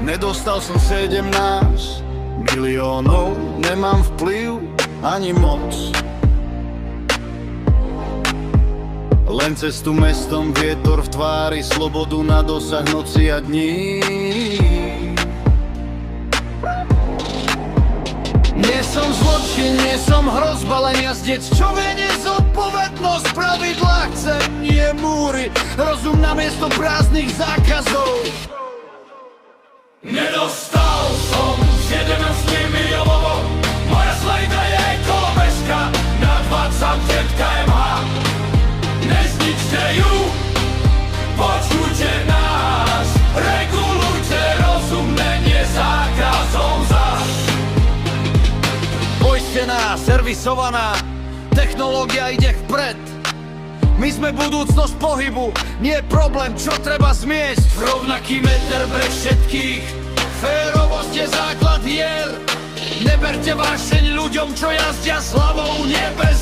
Nedostal som 17 miliónov, nemám vplyv ani moc. Len cestu mestom, vietor v tvári, slobodu na dosah noci a dní. Nie som zločin, nie som hrozba, len jazdec, čo vie nezodpovednosť. Pravidlá chcem, nie múry, rozum namiesto prázdnych zákazov. Nedostal som 17 miliónov, moja slajda je kolobežka na 25 km/h. Nezničte ju, počujte nás, regulujte rozumne, nie zákazom zas. Poistená, servisovaná, technológia ide vpred. My sme budúcnosť pohybu, nie problém, čo treba zmiesť. Rovnaký meter pre všetkých, Férovosť je základ hier. Neberte vášeň ľuďom, čo jazdia s hlavou, nie bez